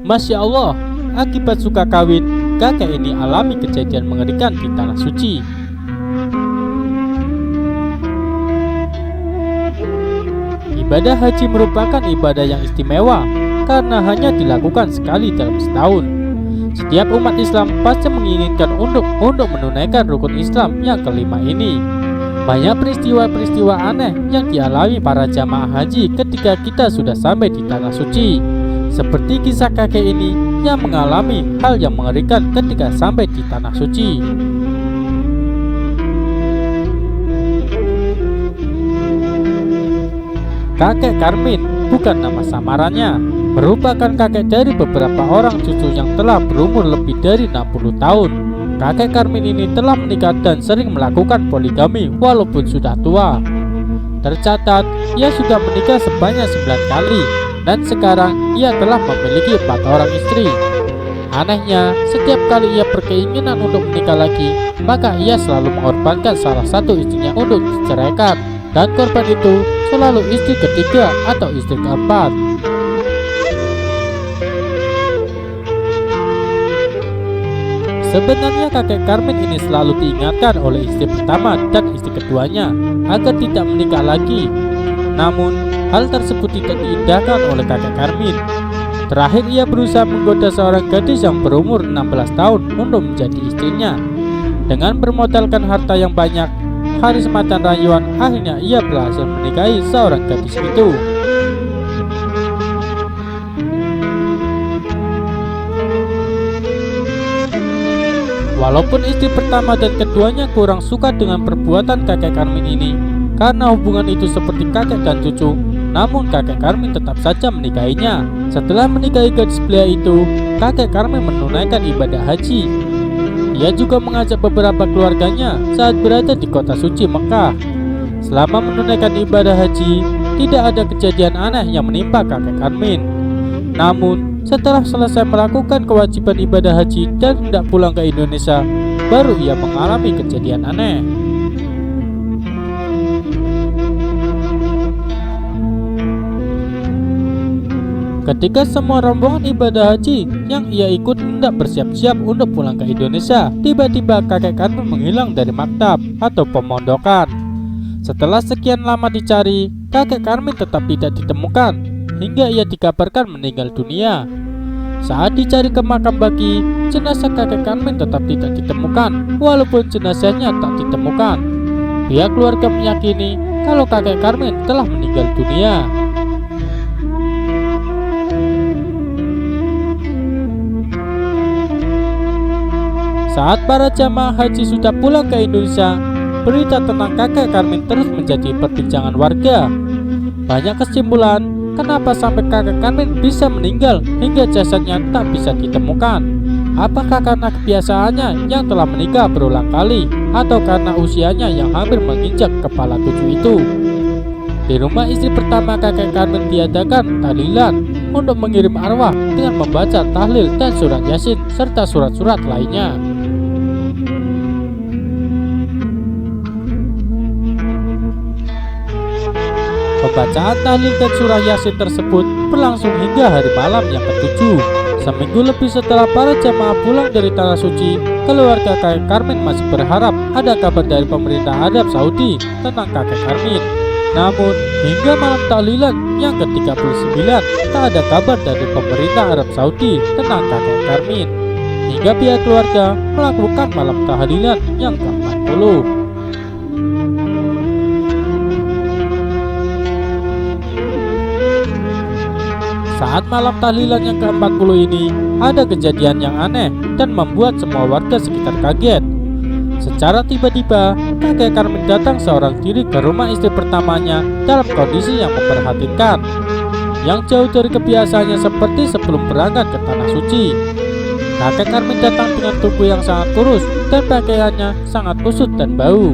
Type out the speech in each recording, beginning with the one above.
Masya Allah, akibat suka kawin, kakek ini alami kejadian mengerikan di tanah suci. Ibadah haji merupakan ibadah yang istimewa karena hanya dilakukan sekali dalam setahun. Setiap umat Islam pasti menginginkan untuk menunaikan rukun Islam yang kelima ini. Banyak peristiwa-peristiwa aneh yang dialami para jamaah haji ketika kita sudah sampai di tanah suci. Seperti kisah kakek ini yang mengalami hal yang mengerikan ketika sampai di tanah suci. Kakek Karmin bukan nama samarannya, merupakan kakek dari beberapa orang cucu yang telah berumur lebih dari 60 tahun. Kakek Karmin ini telah menikah dan sering melakukan poligami walaupun sudah tua. Tercatat, ia sudah menikah sebanyak 9 kali dan sekarang ia telah memiliki 4 orang istri. Anehnya, setiap kali ia berkeinginan untuk menikah lagi, maka ia selalu mengorbankan salah satu istrinya untuk diceraikan, dan korban itu selalu istri ketiga atau istri keempat. Sebenarnya kakek Karmin ini selalu diingatkan oleh istri pertama dan istri keduanya agar tidak menikah lagi. Namun, hal tersebut tidak diindahkan oleh kakek Karmin. Terakhir ia berusaha menggoda seorang gadis yang berumur 16 tahun untuk menjadi istrinya. Dengan bermodalkan harta yang banyak, hari semacam rayuan, akhirnya ia berhasil menikahi seorang gadis itu. Walaupun istri pertama dan keduanya kurang suka dengan perbuatan kakek Karmin ini karena hubungan itu seperti kakek dan cucu, namun kakek Karmin tetap saja menikahinya. Setelah menikahi gadis belia itu, kakek Karmin menunaikan ibadah haji. Ia juga mengajak beberapa keluarganya saat berada di kota suci Mekah. Selama menunaikan ibadah haji, tidak ada kejadian aneh yang menimpa kakek Karmin. Namun, setelah selesai melakukan kewajiban ibadah haji dan hendak pulang ke Indonesia, baru ia mengalami kejadian aneh. Ketika semua rombongan ibadah haji yang ia ikut hendak bersiap-siap untuk pulang ke Indonesia, tiba-tiba kakek Karmin menghilang dari maktab atau pemondokan. Setelah sekian lama dicari, kakek Karmin tetap tidak ditemukan, hingga ia dikabarkan meninggal dunia. Saat dicari ke makam baki, jenazah kakek Karmin tetap tidak ditemukan, walaupun jenazahnya tak ditemukan. Pihak keluarga meyakini kalau kakek Karmin telah meninggal dunia. Saat para jamaah haji sudah pulang ke Indonesia, berita tentang kakek Karmin terus menjadi perbincangan warga. Banyak kesimpulan kenapa sampai kakek Karmin bisa meninggal hingga jasadnya tak bisa ditemukan. Apakah karena kebiasaannya yang telah menikah berulang kali, atau karena usianya yang hampir menginjak kepala 7 itu? Di rumah istri pertama kakek Karmin diadakan tahlilan untuk mengirim arwah dengan membaca tahlil dan surat Yasin serta surat-surat lainnya. Pembacaan tahlil dan surah Yasin tersebut berlangsung hingga hari malam yang ke-7. Seminggu lebih setelah para jamaah pulang dari tanah suci, keluarga kakek Karmin masih berharap ada kabar dari pemerintah Arab Saudi tentang kakek Karmin. Namun, hingga malam tahlilan yang ke-39, tak ada kabar dari pemerintah Arab Saudi tentang kakek Karmin. Hingga pihak keluarga melakukan malam tahlilan yang ke-40. Saat malam tahlilan yang ke-40 ini, ada kejadian yang aneh dan membuat semua warga sekitar kaget. Secara tiba-tiba, kakek Karmin datang seorang diri ke rumah istri pertamanya dalam kondisi yang memprihatinkan, yang jauh dari kebiasaannya seperti sebelum berangkat ke tanah suci. Kakek Karmin datang dengan tubuh yang sangat kurus dan pakaiannya sangat kusut dan bau.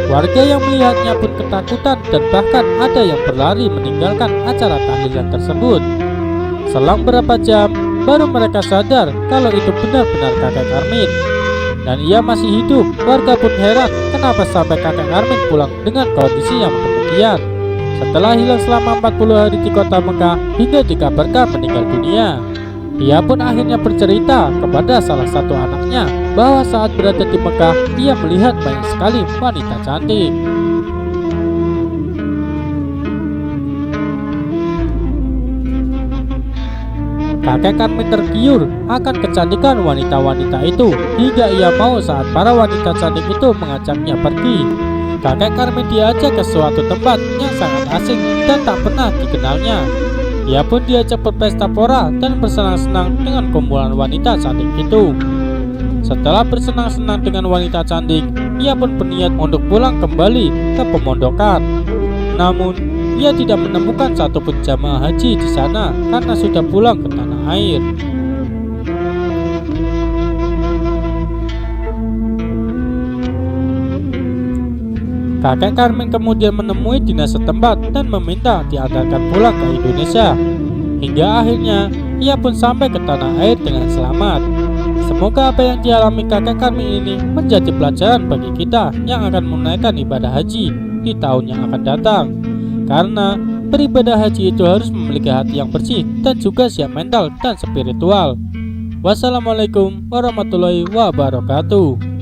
Warga yang melihatnya pun ketakutan dan bahkan ada yang berlari meninggalkan acara tahlilan tersebut. Selang berapa jam, baru mereka sadar kalau itu benar-benar kakek Karmin. Dan ia masih hidup. Warga pun heran kenapa sampai kakek Karmin pulang dengan kondisi yang kepergian. Setelah hilang selama 40 hari di kota Mekah hingga dikabarkan meninggal dunia, ia pun akhirnya bercerita kepada salah satu anaknya bahwa saat berada di Mekah ia melihat banyak sekali wanita cantik. Kakek Karmin tergiur akan kecantikan wanita-wanita itu hingga ia mau saat para wanita cantik itu mengajaknya pergi. Kakek Karmin diajak ke suatu tempat yang sangat asing dan tak pernah dikenalnya. Ia pun diajak berpesta pora dan bersenang-senang dengan kumpulan wanita cantik itu. Setelah bersenang-senang dengan wanita cantik, ia pun berniat untuk pulang kembali ke pemondokan. Namun, ia tidak menemukan satupun jamaah haji di sana karena sudah pulang ke tanah air. Kakek Karmin kemudian menemui dinas setempat dan meminta diantarkan pulang ke Indonesia. Hingga akhirnya ia pun sampai ke tanah air dengan selamat. Semoga apa yang dialami kakek Karmin ini menjadi pelajaran bagi kita yang akan menunaikan ibadah haji di tahun yang akan datang. Karena beribadah haji itu harus memiliki hati yang bersih dan juga siap mental dan spiritual. Wassalamualaikum warahmatullahi wabarakatuh.